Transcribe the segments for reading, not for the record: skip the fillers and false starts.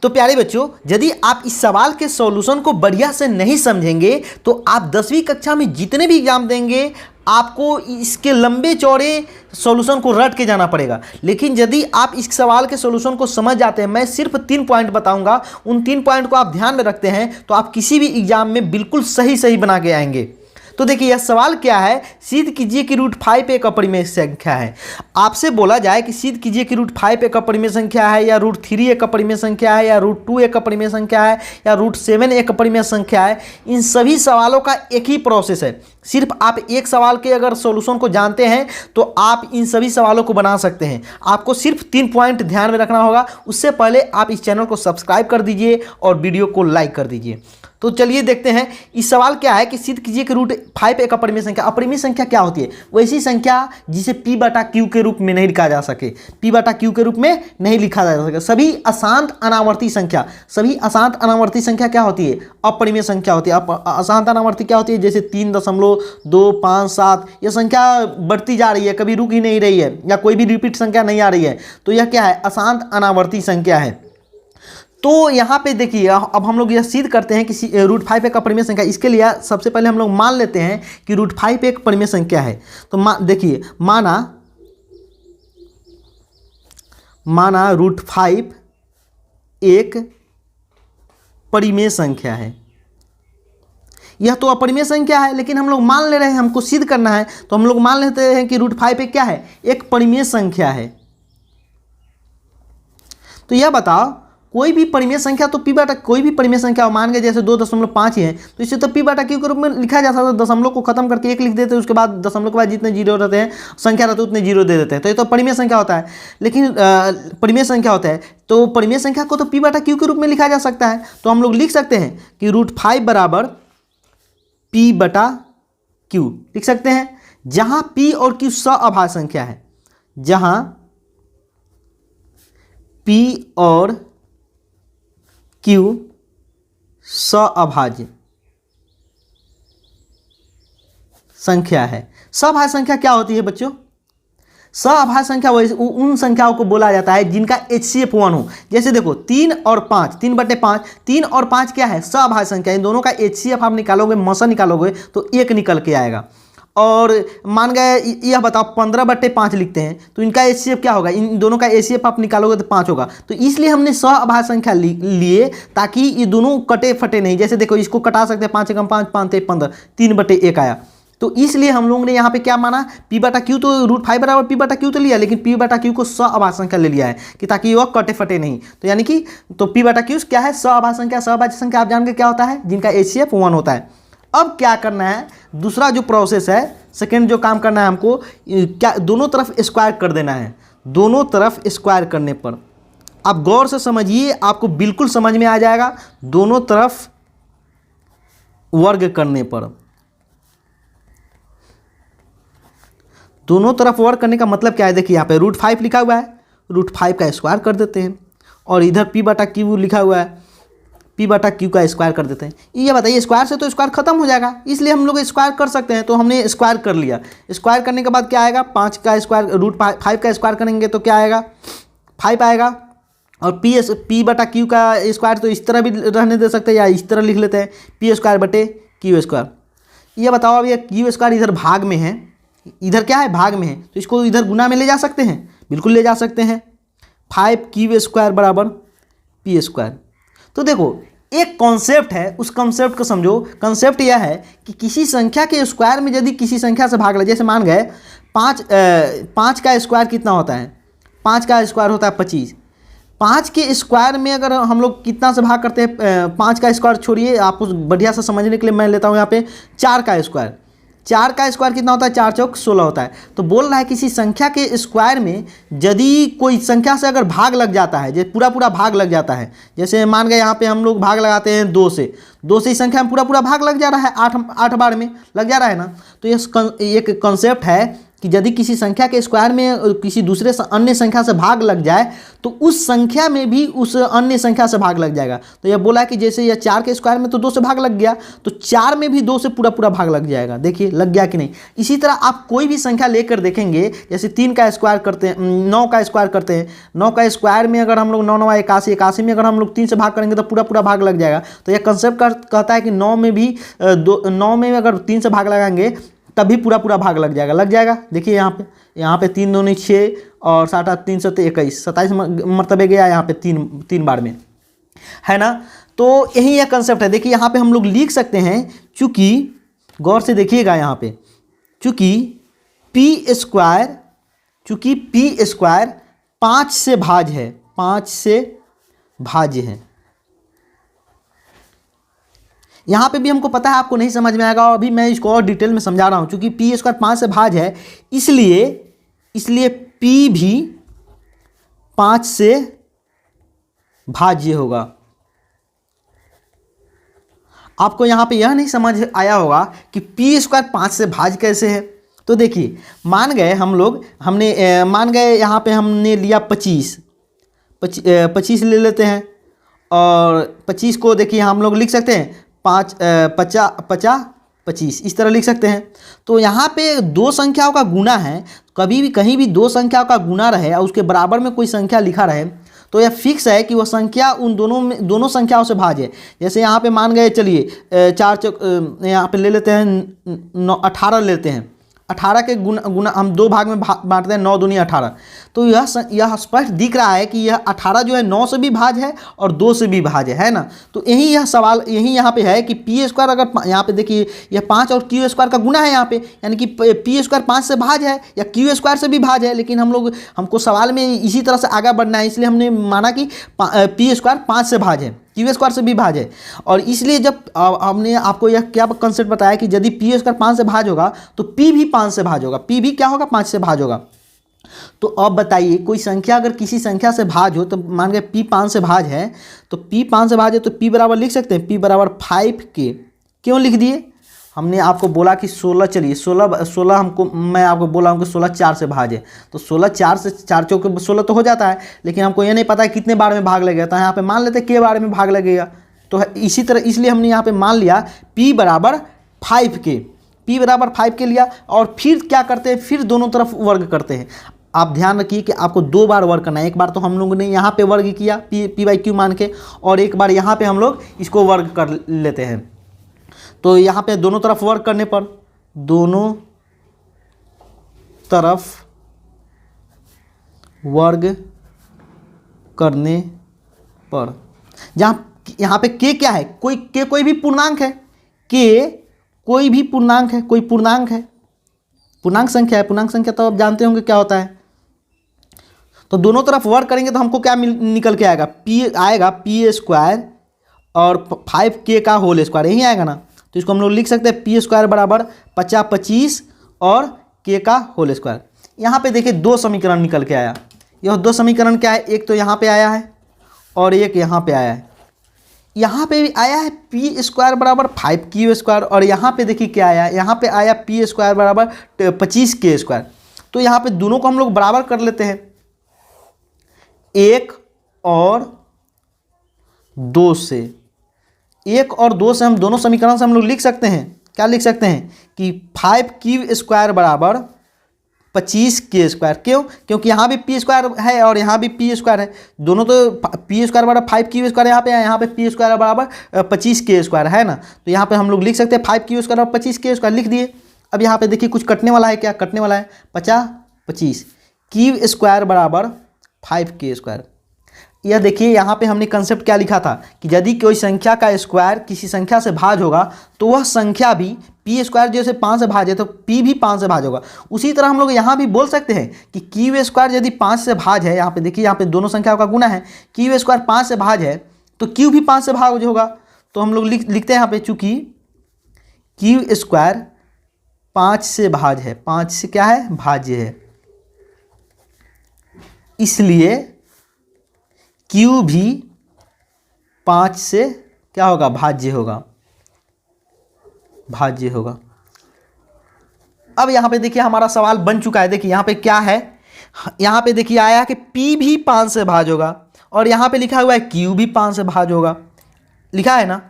तो प्यारे बच्चों, यदि आप इस सवाल के सॉल्यूशन को बढ़िया से नहीं समझेंगे तो आप 10वीं कक्षा में जितने भी एग्जाम देंगे आपको इसके लंबे चौड़े सॉल्यूशन को रट के जाना पड़ेगा। लेकिन यदि आप इस सवाल के सॉल्यूशन को समझ जाते हैं, मैं सिर्फ 3 पॉइंट बताऊंगा, उन 3 पॉइंट को आप ध्यान में रखते हैं तो आप किसी भी एग्जाम में बिल्कुल सही बना के आएंगे। तो देखिए यह सवाल क्या है, सिद्ध कीजिए कि √5 एक अपरिमेय संख्या है। आपसे बोला जाए कि सिद्ध कीजिए कि √5 एक अपरिमेय संख्या है, या √3 एक अपरिमेय संख्या है, या √2 एक अपरिमेय संख्या है, या √7 एक अपरिमेय संख्या है। इन सभी सवालों का एक ही प्रोसेस है। सिर्फ आप एक सवाल के अगर सॉल्यूशन को जानते हैं तो आप इन सभी सवालों को बना सकते हैं। आपको सिर्फ 3 पॉइंट ध्यान में रखना होगा। उससे पहले आप इस चैनल को सब्सक्राइब कर दीजिए और वीडियो को लाइक कर दीजिए। तो चलिए देखते हैं इस सवाल क्या है कि सिद्ध कीजिए कि √5 एक अपरिमेय संख्या। अपरिमेय संख्या क्या होती है? वैसी संख्या जिसे p/q के रूप में नहीं लिखा जा सके, p/q के रूप में नहीं लिखा जा सके। सभी अशांत अनावर्ती संख्या, सभी अशांत अनावर्ती संख्या क्या होती है? अपरिमेय संख्या होती है। अशांत अनावर्ती क्या होती है? जैसे 3.257, यह संख्या बढ़ती जा रही है, कभी रुक ही नहीं रही है, या कोई भी रिपीट संख्या नहीं आ रही है, तो यह क्या है? अशांत अनावर्ती संख्या है। तो यहाँ पे देखिए अब हम लोग यह सिद्ध करते हैं कि √5 एक अपरिमेय संख्या। इसके लिए सबसे पहले हम लोग मान लेते हैं कि √5 एक परिमेय संख्या है। तो देखिए माना √5 एक परिमेय संख्या है। यह तो अपरिमेय संख्या है, लेकिन हम लोग मान ले रहे हैं, हमको सिद्ध करना है, तो हम लोग मान लेते हैं कि √5 एक क्या है? एक परिमेय संख्या है। तो यह बताओ कोई भी परिमेय संख्या तो कोई भी परिमेय संख्या मान के जैसे 2.5 ही है तो इसे तो p/q के रूप में लिखा जा सकता है। दशमलव को खत्म करके 1 लिख देते हैं, उसके बाद दशमलव के बाद जितने जीरो रहते हैं संख्या रहते हैं उतने जीरो दे देते हैं, तो ये तो परिमेय संख्या होता है। लेकिन परिमेय संख्या होता है तो परिमेय संख्या को तो p/q के रूप में लिखा जा सकता है। तो हम लोग लिख सकते हैं कि √5 बराबर p/q लिख सकते हैं, जहां p और q सअभाज्य संख्या है, जहां p और q सअभाज्य संख्या है। सअभाज्य संख्या क्या होती है बच्चों? सअभाज्य संख्या उन संख्याओं को बोला जाता है जिनका HCF 1 हो। जैसे देखो 3 और 5, 3/5, 3 और 5 क्या है? सअभाज्य संख्या। इन दोनों का HCF आप निकालोगे, मसा निकालोगे तो 1 निकल के आएगा। और मान गए यह बताओ 15/5 लिखते हैं तो इनका HCF क्या होगा? इन दोनों का HCF आप निकालोगे तो 5 होगा। तो इसलिए हमने सअभाज्य संख्या लिए ताकि ये दोनों कटे फटे नहीं। जैसे देखो इसको कटा सकते हैं, 5 × 5 = 5, 15, 3/1 आया। तो इसलिए हम लोगों ने यहाँ पे क्या माना? p/q तो √5 बराबर p/q तो लिया, लेकिन p/q को सअभाज्य संख्या ले लिया है कि ताकि वह कटे फटे नहीं। तो यानी कि तो p/q क्या है? सअभाज्य संख्या। सअभाज्य संख्या आप जान के क्या होता है? जिनका HCF 1 होता है। अब क्या करना है? दूसरा जो प्रोसेस है, सेकेंड जो काम करना है हमको, क्या दोनों तरफ स्क्वायर कर देना है। दोनों तरफ स्क्वायर करने पर आप गौर से समझिए, आपको बिल्कुल समझ में आ जाएगा। दोनों तरफ वर्ग करने पर, दोनों तरफ वर्ग करने का मतलब क्या है? देखिए यहाँ पे √5 लिखा हुआ है, √5 का स्क्वायर कर देते हैं, और इधर p/q लिखा हुआ है, p/q का स्क्वायर कर देते हैं। ये बताइए स्क्वायर से तो स्क्वायर खत्म हो जाएगा, इसलिए हम लोग स्क्वायर कर सकते हैं। तो हमने स्क्वायर कर लिया। स्क्वायर करने के बाद क्या आएगा? 5 का स्क्वायर, √5 का स्क्वायर करेंगे तो क्या आएगा? 5 आएगा। और p/q का स्क्वायर तो इस तरह भी रहने दे सकते हैं, या इस तरह लिख लेते हैं, p²/q²। ये बताओ अब ये q² इधर भाग में है, इधर क्या है? भाग में है, तो इसको इधर गुना में ले जा सकते हैं, बिल्कुल ले जा सकते हैं। 5q² बराबर p²। तो देखो एक कॉन्सेप्ट है, उस कॉन्सेप्ट को समझो। कॉन्सेप्ट यह है कि किसी संख्या के स्क्वायर में यदि किसी संख्या से भाग ले, जैसे मान गए 5 का स्क्वायर कितना होता है? 5 का स्क्वायर होता है 25। 5 के स्क्वायर में अगर हम लोग कितना से भाग करते हैं? 5 का स्क्वायर छोड़िए, आपको बढ़िया से समझने के लिए मैं लेता हूँ यहाँ पे 4 का स्क्वायर। 4 का स्क्वायर कितना होता है? 4 चौक 16 होता है। तो बोल रहा है किसी संख्या के स्क्वायर में यदि कोई संख्या से अगर भाग लग जाता है, जैसे पूरा भाग लग जाता है, जैसे मान गए यहाँ पे हम लोग भाग लगाते हैं 2 से, 2 से इस संख्या में पूरा भाग लग जा रहा है, 8 बार में लग जा रहा है ना। तो ये एक कॉन्सेप्ट है कि यदि किसी संख्या के स्क्वायर में किसी दूसरे अन्य संख्या से भाग लग जाए तो उस संख्या में भी उस अन्य संख्या से भाग लग जाएगा। तो यह बोला कि जैसे यह 4 के स्क्वायर में तो 2 से भाग लग गया, तो 4 में भी 2 से पूरा पूरा भाग लग जाएगा। देखिए लग गया कि नहीं। इसी तरह आप कोई भी संख्या लेकर देखेंगे, जैसे 3 का स्क्वायर करते हैं, 9 का स्क्वायर करते हैं, 9 का स्क्वायर में अगर हम लोग 9 9 81, 81 में अगर हम लोग 3 से भाग करेंगे तो पूरा पूरा भाग लग जाएगा। तो यह कंसेप्ट कहता है कि 9 में भी 9 में अगर 3 से भाग लगाएंगे तभी पूरा पूरा भाग लग जाएगा। देखिए यहाँ पे 3 दूनी 6 और 7 8 3 7 21 27 मरतबे गया यहाँ पे तीन बार में, है ना। तो यही यह कंसेप्ट है। देखिए यहाँ पे हम लोग लिख सकते हैं, चूंकि गौर से देखिएगा यहाँ पे, चूंकि पी स्क्वायर 5 से भाज्य है, 5 से भाज्य है। यहाँ पे भी हमको पता है आपको नहीं समझ में आएगा, और अभी मैं इसको और डिटेल में समझा रहा हूँ। क्योंकि पी स्क्वायर 5 से भाज्य है, इसलिए पी भी 5 से भाज्य होगा। आपको यहाँ पे यह नहीं समझ आया होगा कि पी स्क्वायर 5 से भाज्य कैसे है। तो देखिए मान गए यहाँ पे हमने लिया 25 ले लेते हैं, और 25 को देखिए हम लोग लिख सकते हैं 25 इस तरह लिख सकते हैं। तो यहाँ पे दो संख्याओं का गुना है, कभी भी कहीं भी दो संख्याओं का गुना रहे और उसके बराबर में कोई संख्या लिखा रहे तो यह फिक्स है कि वह संख्या उन दोनों संख्याओं से भाज्य है। जैसे यहाँ पे मान गए, चलिए यहाँ पे ले लेते हैं 18 लेते हैं, 18 के गुना हम 2 भाग में बांटते हैं, 9 दूनी 18। तो यह स्पष्ट दिख रहा है कि यह 18 जो है 9 से भी भाज्य है और 2 से भी भाज्य है ना। तो यह सवाल यहाँ पे है कि पी स्क्वायर अगर यहाँ पे देखिए यह 5 और क्यू स्क्वायर का गुना है यहाँ पे, यानी कि पी स्क्वायर 5 से भाज्य है या क्यू स्क्वायर से भी भाज्य है। लेकिन हमको सवाल में इसी तरह से आगे बढ़ना है, इसलिए हमने माना कि पी स्क्वायर 5 से भाज्य है, क्यू स्क्वायर से भी भाज्य है। और इसलिए जब हमने आपको यह क्या कंसेप्ट बताया कि यदि पी स्क्वायर 5 से भाज्य होगा तो पी भी 5 से भाज्य होगा, पी भी क्या होगा 5 से भाज्य होगा। तो अब बताइए कोई संख्या अगर किसी संख्या से भाज्य हो, तो मान गए पी 5 से भाज्य है, तो पी 5 से भाज्य है तो पी बराबर लिख सकते हैं, पी बराबर 5k। क्यों लिख दिए? हमने आपको बोला कि 16, चलिए 16 हमको, मैं आपको बोला हूँ कि 16 4 से भाज्य है, तो 16 4 से 4 चौके 16 तो हो जाता है, लेकिन हमको ये नहीं पता है कितने बार में भाग लगेगा। तो यहाँ पे मान लेते हैं के बार में भाग लगेगा। तो इसी तरह इसलिए हमने यहाँ पे मान लिया p बराबर 5k, p बराबर 5k लिया। और फिर क्या करते हैं, फिर दोनों तरफ वर्ग करते हैं। आप ध्यान रखिए कि आपको 2 बार वर्ग करना है। एक बार तो हम लोगों ने यहाँ पे वर्ग किया p बाई क्यू मान के, और एक बार यहाँ पे हम लोग इसको वर्ग कर लेते हैं। तो यहाँ पे दोनों तरफ वर्ग करने पर, दोनों तरफ वर्ग करने पर, जहाँ यहाँ पे k क्या है, कोई भी पूर्णांक है, k कोई भी पूर्णांक है, कोई पूर्णांक है, पूर्णांक संख्या है। पूर्णांक संख्या तो आप जानते होंगे क्या होता है। तो दोनों तरफ वर्ग करेंगे तो हमको क्या निकल के आएगा, p आएगा p स्क्वायर और 5k का होल स्क्वायर, यही आएगा ना। तो इसको हम लोग लिख सकते हैं p स्क्वायर बराबर 50 25 और k का होल स्क्वायर। यहाँ पे देखिए 2 समीकरण निकल के आया। यह 2 समीकरण क्या है, एक तो यहाँ पे आया है और एक यहाँ पे आया है। यहाँ पे भी आया है p स्क्वायर बराबर 5q स्क्वायर, और यहाँ पे देखिए क्या आया है, यहाँ पे आया p स्क्वायर बराबर 25k स्क्वायर। तो यहाँ पे दोनों को हम लोग बराबर कर लेते हैं, 1 और 2 से। 1 और 2 से हम दोनों समीकरण से हम लोग लिख सकते हैं, क्या लिख सकते हैं कि 5q स्क्वायर बराबर 25k स्क्वायर। क्यों? क्योंकि यहाँ भी p स्क्वायर है और यहाँ भी p स्क्वायर है, दोनों तो p स्क्वायर बराबर 5q स्क्वायर यहाँ पे है, यहाँ पे p स्क्वायर बराबर 25k स्क्वायर है ना। तो यहाँ पे हम लोग लिख सकते हैं 5q स्क्वायर और 25k स्क्वायर लिख दिए। अब यहाँ पे देखिए कुछ कटने वाला है, क्या कटने वाला है, 50 25 q स्क्वायर बराबर 5k स्क्वायर। यह देखिए यहाँ पे हमने कंसेप्ट क्या लिखा था कि यदि कोई संख्या का स्क्वायर किसी संख्या से भाज्य होगा तो वह संख्या भी p स्क्वायर जैसे 5 से भाज्य है तो p भी 5 से भाज्य होगा। उसी तरह हम लोग यहाँ भी बोल सकते हैं कि q स्क्वायर यदि 5 से भाज्य है, यहाँ पे देखिए यहाँ पे दोनों संख्याओं का गुना है, q स्क्वायर 5 से भाज्य है तो q भी 5 से भाज्य होगा। तो हम लोग लिखते हैं यहाँ पे, चूँकि q स्क्वायर 5 से भाज्य है, 5 से क्या है, भाज्य है, इसलिए q भी 5 से क्या होगा, भाज्य होगा, भाज्य होगा। अब यहाँ पे देखिए हमारा सवाल बन चुका है। देखिए यहाँ पे क्या है, यहाँ पे देखिए आया कि P भी 5 से भाज्य होगा और यहाँ पे लिखा हुआ है Q भी 5 से भाज्य होगा, लिखा है ना।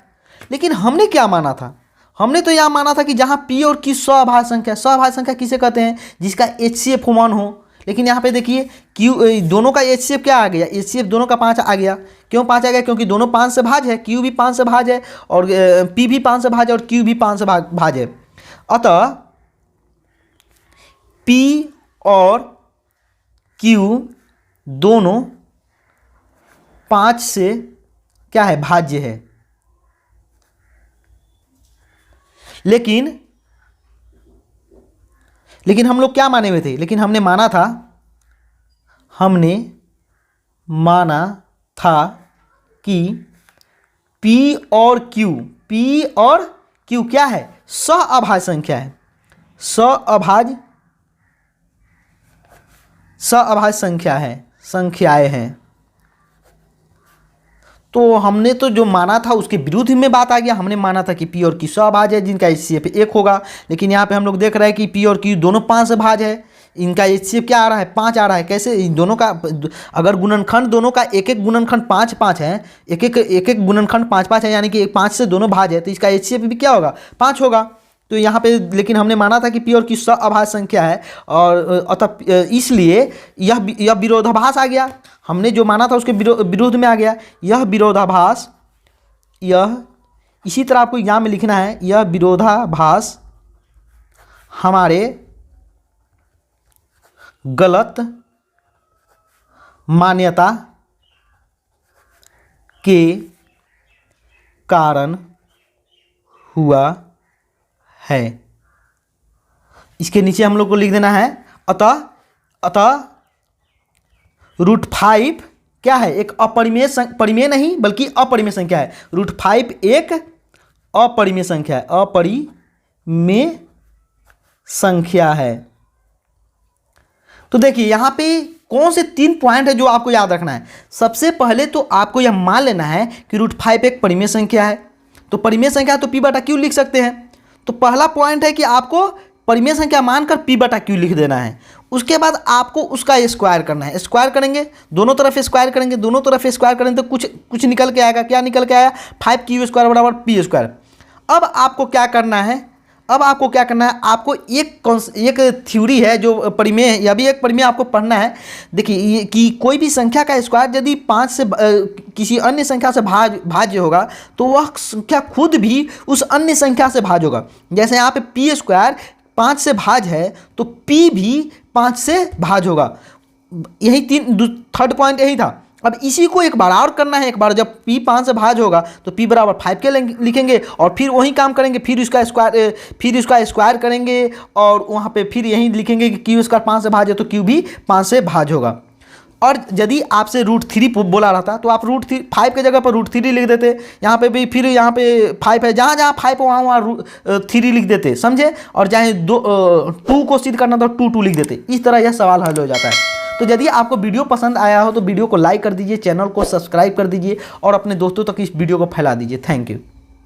लेकिन हमने क्या माना था, हमने तो यह माना था कि जहाँ P और Q सभाज्य संख्या, सभाज्य संख्या किसे कहते हैं, जिसका HCF 1 हो। लेकिन यहाँ पे देखिए Q दोनों का HCF क्या आ गया, HCF दोनों का 5 आ गया। क्यों 5 आ गया, क्योंकि दोनों 5 से भाज्य है, Q भी 5 से भाज्य है और P भी 5 से भाज्य है और Q भी 5 से भाज्य है। अतः P और Q दोनों 5 से क्या है, भाज्य है। लेकिन हम लोग क्या माने हुए थे, लेकिन हमने माना था कि P और Q क्या है, सअभाज्य संख्या है, सअभाज्य संख्याएं हैं। तो हमने तो जो माना था उसके विरुद्ध में बात आ गया। हमने माना था कि P और Q सभाज्य है जिनका HCF 1 होगा, लेकिन यहाँ पे हम लोग देख रहे हैं कि P और Q दोनों 5 से भाज्य है, इनका HCF क्या आ रहा है, 5 आ रहा है। कैसे, इन दोनों का अगर गुणनखंड दोनों का एक एक गुणनखंड 5 है, एक एक गुणनखंड 5 है, यानी कि 5 से दोनों भाज्य है, तो इसका HCF भी क्या होगा, 5 होगा। तो यहाँ पे लेकिन हमने माना था कि P और Q सअभाज्य संख्या है और अतः इसलिए यह विरोधाभास आ गया। हमने जो माना था उसके विरोध में आ गया यह विरोधाभास। यह इसी तरह आपको एग्जाम में लिखना है, यह विरोधाभास हमारे गलत मान्यता के कारण हुआ है। इसके नीचे हम लोग को लिख देना है अतः √5 क्या है, एक परिमेय नहीं बल्कि अपरिमेय संख्या है। √5 एक अपरिमेय संख्या है, अपरिमेय संख्या है। तो देखिए यहाँ पे कौन से 3 पॉइंट है जो आपको याद रखना है। सबसे पहले तो आपको यह मान लेना है कि √5 एक परिमेय संख्या है, तो परिमेय संख्या तो P/Q लिख सकते हैं। तो पहला पॉइंट है कि आपको परिमेय संख्या मानकर P/Q लिख देना है। उसके बाद आपको उसका स्क्वायर करना है, स्क्वायर करेंगे, दोनों तरफ स्क्वायर करेंगे, दोनों तरफ स्क्वायर करेंगे तो कुछ निकल के आएगा। क्या निकल के आया, 5Q² = P²। अब आपको क्या करना है, आपको एक थ्योरी है जो परिमेय है, यह भी एक परिमेय आपको पढ़ना है। देखिए कि कोई भी संख्या का स्क्वायर यदि 5 से किसी अन्य संख्या से भाज्य होगा तो वह संख्या खुद भी उस अन्य संख्या से भाज्य होगा। जैसे यहाँ पे P² 5 से भाज्य है तो P भी 5 से भाज्य होगा। यही थर्ड पॉइंट यही था। अब इसी को एक बार और करना है। एक बार जब P 5 से भाज्य होगा तो P = 5 के लिखेंगे और फिर वही काम करेंगे, फिर इसका स्क्वायर करेंगे और वहाँ पे फिर यही लिखेंगे कि Q² 5 से भाज्य है तो Q भी 5 से भाज्य होगा। और यदि आपसे √3 बोला रहता तो आप √5 के जगह पर √3 लिख देते। यहाँ पे भी फिर यहाँ पे 5 है, जहाँ 5 है वहाँ 3 लिख देते, समझे। और चाहे 2 को सिद्ध करना तो 2 लिख देते। इस तरह यह सवाल हल हो जाता है। तो यदि आपको वीडियो पसंद आया हो तो वीडियो को लाइक कर दीजिए, चैनल को सब्सक्राइब कर दीजिए और अपने दोस्तों तक इस वीडियो को फैला दीजिए। Thank you.